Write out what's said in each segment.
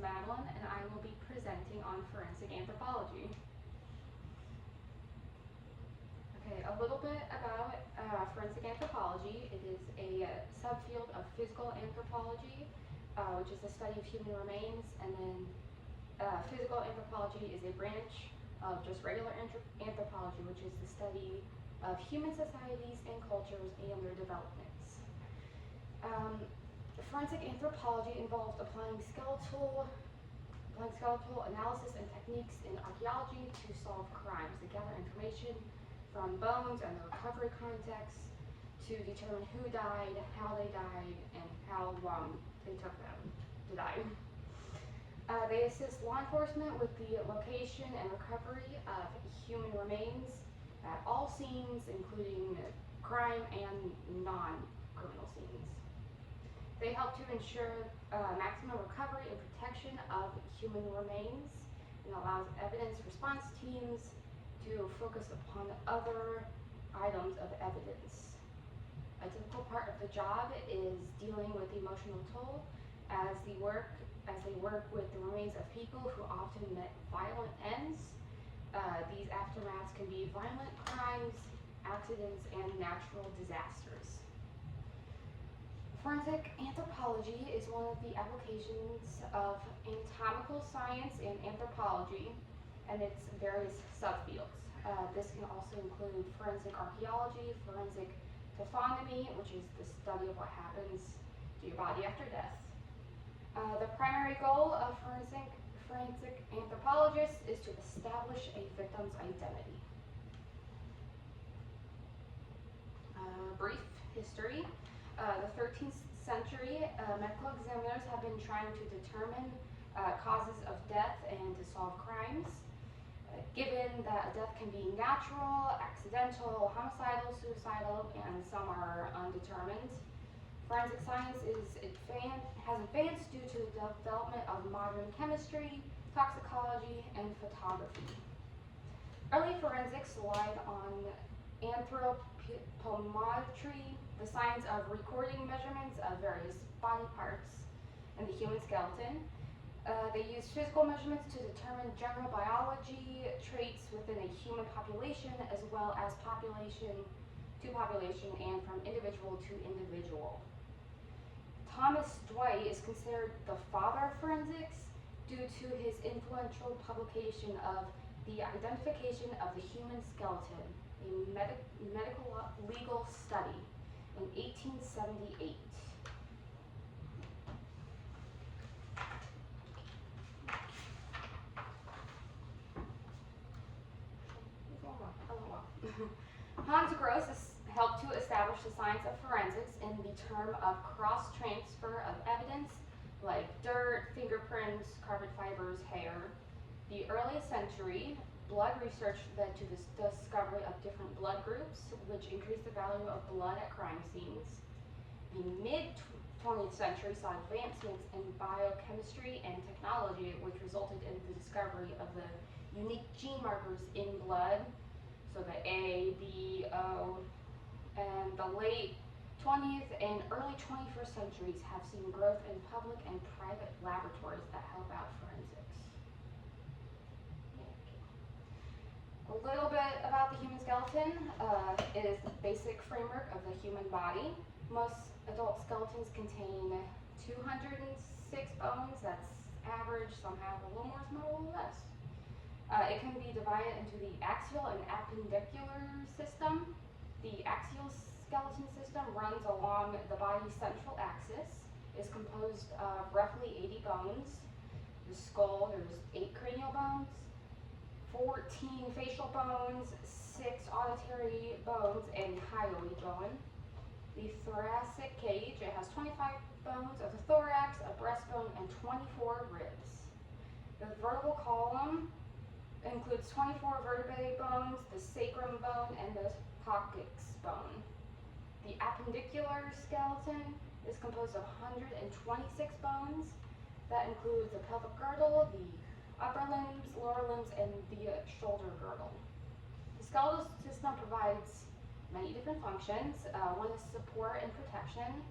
Madeline, and I will be presenting on forensic anthropology. Okay, a little bit about forensic anthropology. It is a subfield of physical anthropology, which is the study of human remains, and then physical anthropology is a branch of just regular anthropology, which is the study of human societies and cultures and their developments. Forensic anthropology involves applying skeletal analysis and techniques in archaeology to solve crimes, to gather information from bones and the recovery context to determine who died, how they died, and how long they took them to die. They assist law enforcement with the location and recovery of human remains at all scenes, including crime and non-criminal scenes. They help to ensure maximum recovery and protection of human remains and allows evidence response teams to focus upon other items of evidence. A typical part of the job is dealing with the emotional toll as they work with the remains of people who often met violent ends. These aftermaths can be violent crimes, accidents, and natural disasters. Forensic anthropology is one of the applications of anatomical science and anthropology and its various subfields. This can also include forensic archaeology, forensic taphonomy, which is the study of what happens to your body after death. The primary goal of forensic anthropologists is to establish a victim's identity. Brief history. The 13th century, medical examiners have been trying to determine causes of death and to solve crimes. Given that a death can be natural, accidental, homicidal, suicidal, and some are undetermined, forensic science has advanced due to the development of modern chemistry, toxicology, and photography. Early forensics relied on anthropometry, the science of recording measurements of various body parts in the human skeleton. They used physical measurements to determine general biology traits within a human population, as well as population to population and from individual to individual. Thomas Dwight is considered the father of forensics due to his influential publication of The Identification of the Human Skeleton, a medical legal study in 1878. Hans Gross helped to establish the science of forensics in the term of cross-transfer of evidence like dirt, fingerprints, carbon fibers, hair. The earliest century, blood research led to the discovery of different blood groups, which increased the value of blood at crime scenes. The mid-20th century saw advancements in biochemistry and technology, which resulted in the discovery of the unique gene markers in blood, so the A, B, O, and the late 20th and early 21st centuries have seen growth in public and private laboratories that help out forensics. A little bit about the human skeleton. It is the basic framework of the human body. Most adult skeletons contain 206 bones. That's average. Some have a little more, some have a little less. It can be divided into the axial and appendicular system. The axial skeleton system runs along the body's central axis, is composed of roughly 80 bones. The skull, there's 8 cranial bones, 14 facial bones, 6 auditory bones, and hyoid bone. The thoracic cage, it has 25 bones of the thorax, a breastbone, and 24 ribs. The vertebral column includes 24 vertebrae bones, the sacrum bone, and the coccyx bone. The appendicular skeleton is composed of 126 bones. That includes the pelvic girdle, the upper limbs, lower limbs, and the shoulder girdle. The skeletal system provides many different functions. One is support and protection.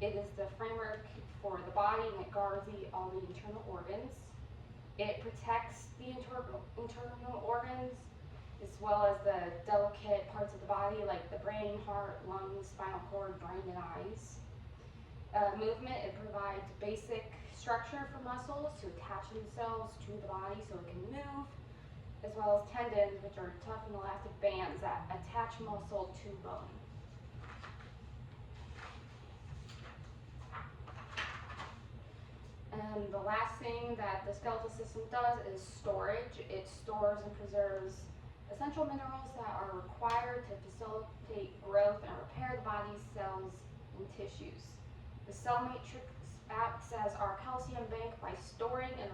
It is the framework for the body, and it guards all the internal organs. It protects the internal organs as well as the delicate parts of the body like the brain, heart, lungs, spinal cord, brain, and eyes. Movement, it provides basic structure for muscles to attach themselves to the body so it can move, as well as tendons, which are tough and elastic bands that attach muscle to bone. And the last thing that the skeletal system does is storage. It stores and preserves essential minerals that are required to facilitate growth and repair the body's cells and tissues. The cell matrix acts as our calcium bank by storing and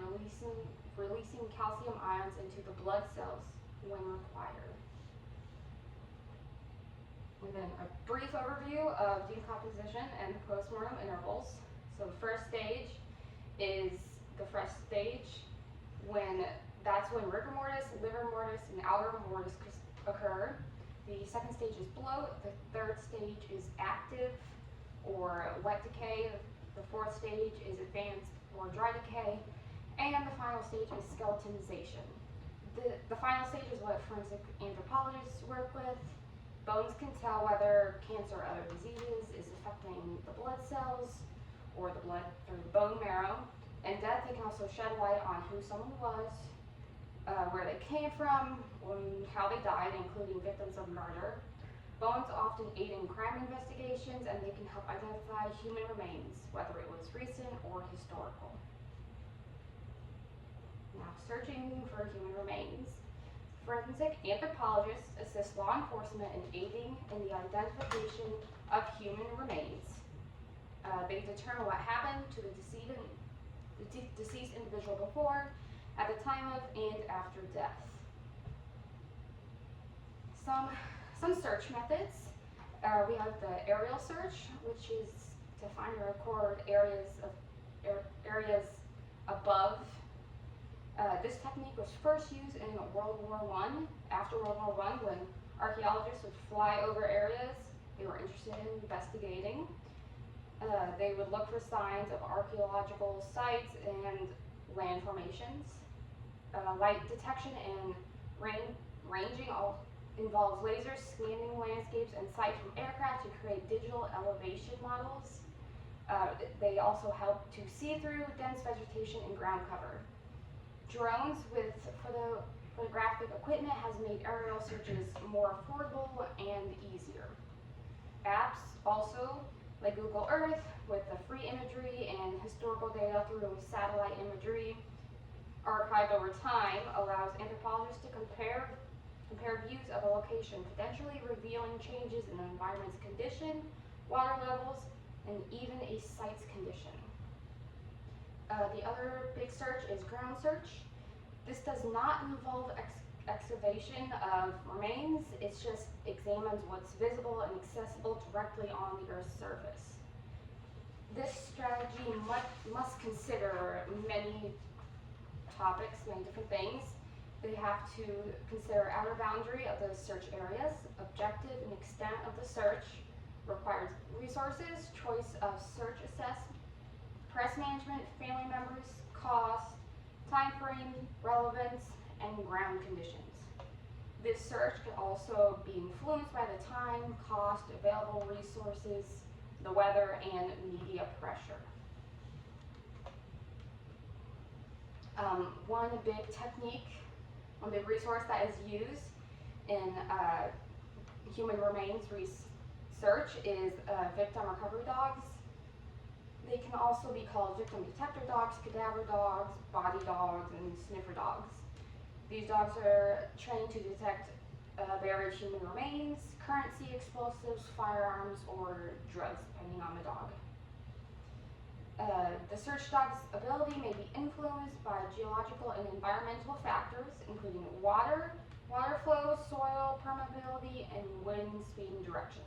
releasing calcium ions into the blood cells when required. And then a brief overview of decomposition and postmortem intervals. So the first stage is the fresh stage, that's when rigor mortis, livor mortis, and algor mortis occur. The second stage is bloat. The third stage is active or wet decay. The fourth stage is advanced or dry decay. And the final stage is skeletonization. The final stage is what forensic anthropologists work with. Bones can tell whether cancer or other diseases is affecting the blood cells or the bone marrow. And death, they can also shed light on who someone was, where they came from, and how they died, including victims of murder. Bones often aid in crime investigations, and they can help identify human remains, whether it was recent or historical. Now, searching for human remains. Forensic anthropologists assist law enforcement in aiding in the identification of human remains. They determine what happened to the deceased individual before, at the time of, and after death. Some search methods. We have the aerial search, which is to find and record areas above. This technique was first used in World War I. After World War I, when archaeologists would fly over areas they were interested in investigating, they would look for signs of archaeological sites and land formations. Light detection and ranging involves lasers scanning landscapes and sites from aircraft to create digital elevation models. They also help to see through dense vegetation and ground cover. Drones with photographic equipment has made aerial searches more affordable and easier. Apps also, like Google Earth, with the free imagery and historical data through satellite imagery archived over time, allows anthropologists to compare views of a location, potentially revealing changes in the environment's condition, water levels, and even a site's condition. The other big search is ground search. This does not involve excavation of remains. It just examines what's visible and accessible directly on the Earth's surface. This strategy must consider many topics, many different things. They have to consider outer boundary of the search areas, objective and extent of the search, required resources, choice of search assessment, press management, family members, cost, time frame, relevance, and ground conditions. This search can also be influenced by the time, cost, available resources, the weather, and media pressure. One big resource that is used in human remains research is victim recovery dogs. They can also be called victim detector dogs, cadaver dogs, body dogs, and sniffer dogs. These dogs are trained to detect buried human remains, currency, explosives, firearms, or drugs, depending on the dog. The search dog's ability may be influenced by geological and environmental factors, including water flow, soil permeability, and wind speed and direction.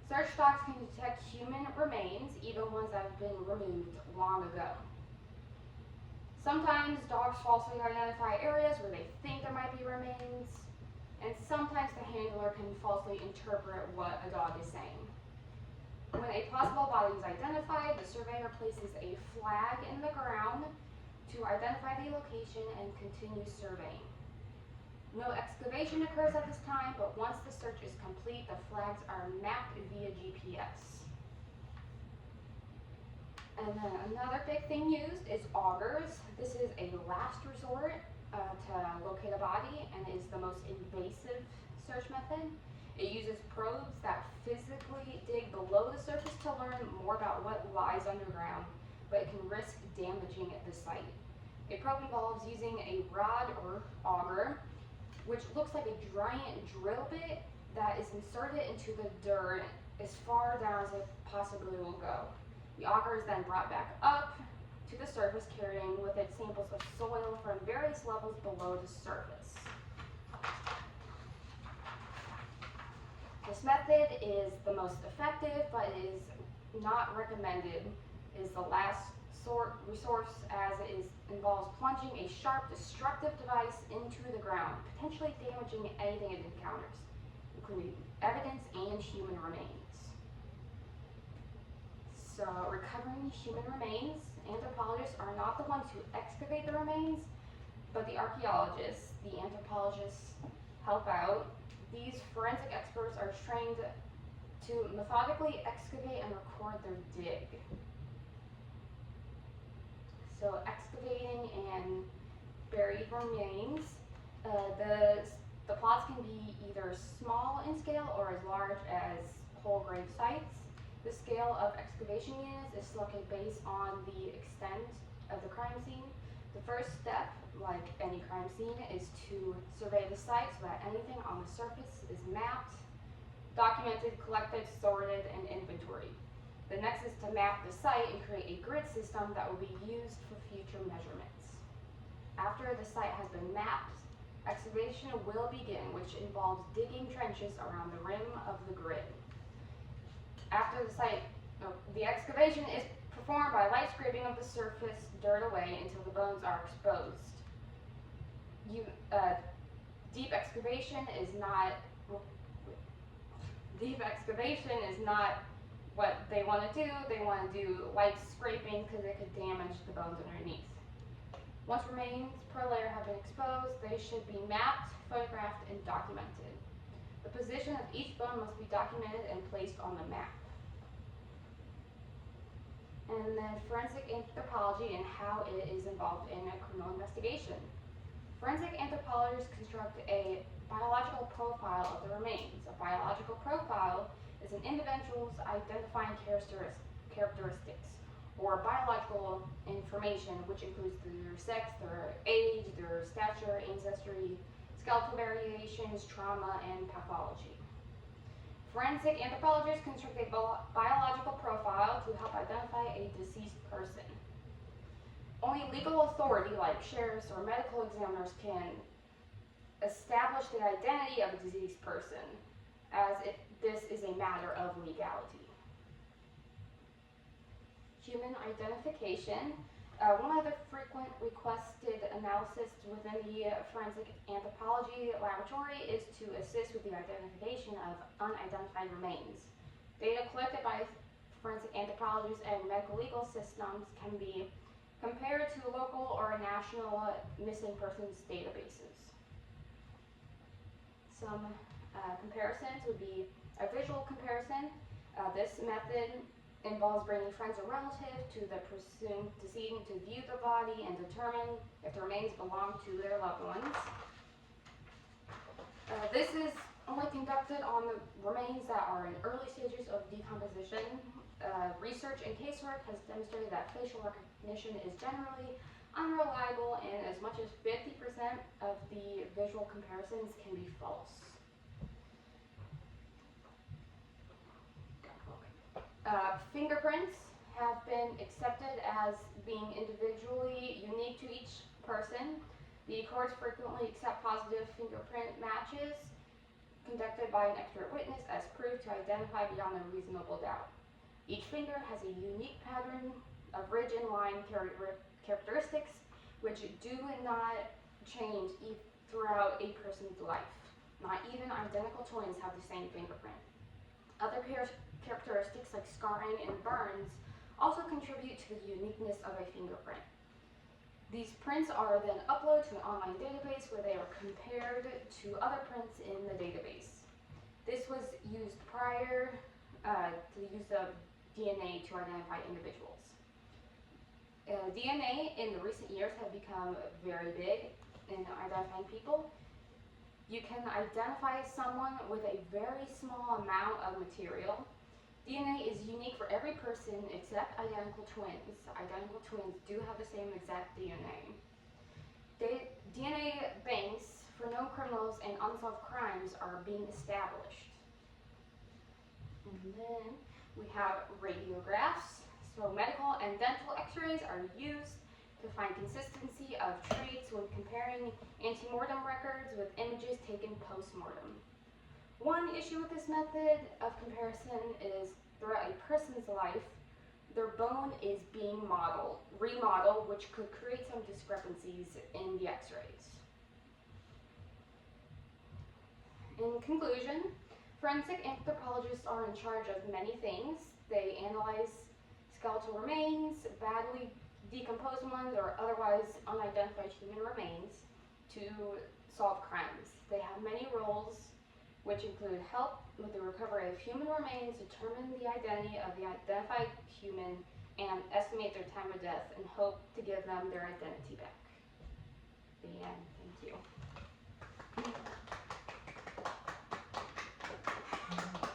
Search dogs can detect human remains, even ones that have been removed long ago. Sometimes dogs falsely identify areas where they think there might be remains, and sometimes the handler can falsely interpret what a dog is saying. When a plausible body is identified, the surveyor places a flag in the ground to identify the location and continue surveying. No excavation occurs at this time, but once the search is complete, the flags are mapped via GPS. And then another big thing used is augers. This is a last resort to locate a body and is the most invasive search method. It uses probes that physically dig below the surface to learn more about what lies underground, but it can risk damaging the site. A probe involves using a rod or auger, which looks like a giant drill bit that is inserted into the dirt as far down as it possibly will go. The auger is then brought back up to the surface, carrying with it samples of soil from various levels below the surface. This method is the most effective, but is not recommended. It is the last resource, as it involves plunging a sharp, destructive device into the ground, potentially damaging anything it encounters, including evidence and human remains. So, recovering human remains, anthropologists are not the ones who excavate the remains, but the archaeologists. The anthropologists help out. These forensic experts are trained to methodically excavate and record their dig. So excavating and buried remains, the plots can be either small in scale or as large as whole grave sites. The scale of excavation units is selected based on the extent of the crime scene. The first step, like any crime scene, is to survey the site so that anything on the surface is mapped, documented, collected, sorted, and inventoried. The next is to map the site and create a grid system that will be used for future measurements. After the site has been mapped, excavation will begin, which involves digging trenches around the rim of the grid. After the excavation is performed by light scraping of the surface dirt away until the bones are exposed. Deep excavation is not what they want to do. They want to do light scraping because it could damage the bones underneath. Once remains per layer have been exposed, they should be mapped, photographed, and documented. The position of each bone must be documented and placed on the map. And then forensic anthropology and how it is involved in a criminal investigation. Forensic anthropologists construct a biological profile of the remains. A biological profile is an individual's identifying characteristics or biological information, which includes their sex, their age, their stature, ancestry, skeletal variations, trauma, and pathology. Forensic anthropologists construct a biological profile to help identify a deceased person. Only legal authority, like sheriffs or medical examiners, can establish the identity of a deceased person, as this is a matter of legality. Human identification. One of the frequent requested analysis within the forensic anthropology laboratory is to assist with the identification of unidentified remains. Data collected by forensic anthropologists and medical legal systems can be compared to local or national missing persons databases. Some comparisons would be a visual comparison. This method involves bringing friends or relatives to the presumed decedent to view the body and determine if the remains belong to their loved ones. This is only conducted on the remains that are in early stages of decomposition. Research and casework has demonstrated that facial recognition is generally unreliable, and as much as 50% of the visual comparisons can be false. Fingerprints have been accepted as being individually unique to each person. The courts frequently accept positive fingerprint matches conducted by an expert witness as proof to identify beyond a reasonable doubt. Each finger has a unique pattern of ridge and line characteristics which do not change throughout a person's life. Not even identical twins have the same fingerprint. Other characteristics like scarring and burns also contribute to the uniqueness of a fingerprint. These prints are then uploaded to an online database where they are compared to other prints in the database. This was used prior to the use of DNA to identify individuals. DNA in the recent years have become very big in identifying people. You can identify someone with a very small amount of material. DNA is unique for every person except identical twins. Identical twins do have the same exact DNA. DNA banks for known criminals and unsolved crimes are being established. And then we have radiographs. So medical and dental x-rays are used to find consistency of traits when comparing antemortem records with images taken post-mortem. One issue with this method of comparison is throughout a person's life, their bone is being remodeled, which could create some discrepancies in the x-rays. In conclusion, forensic anthropologists are in charge of many things. They analyze skeletal remains, badly decomposed ones, or otherwise unidentified human remains to solve crimes. They have many roles, which include help with the recovery of human remains, determine the identity of the identified human, and estimate their time of death and hope to give them their identity back. The end. Thank you.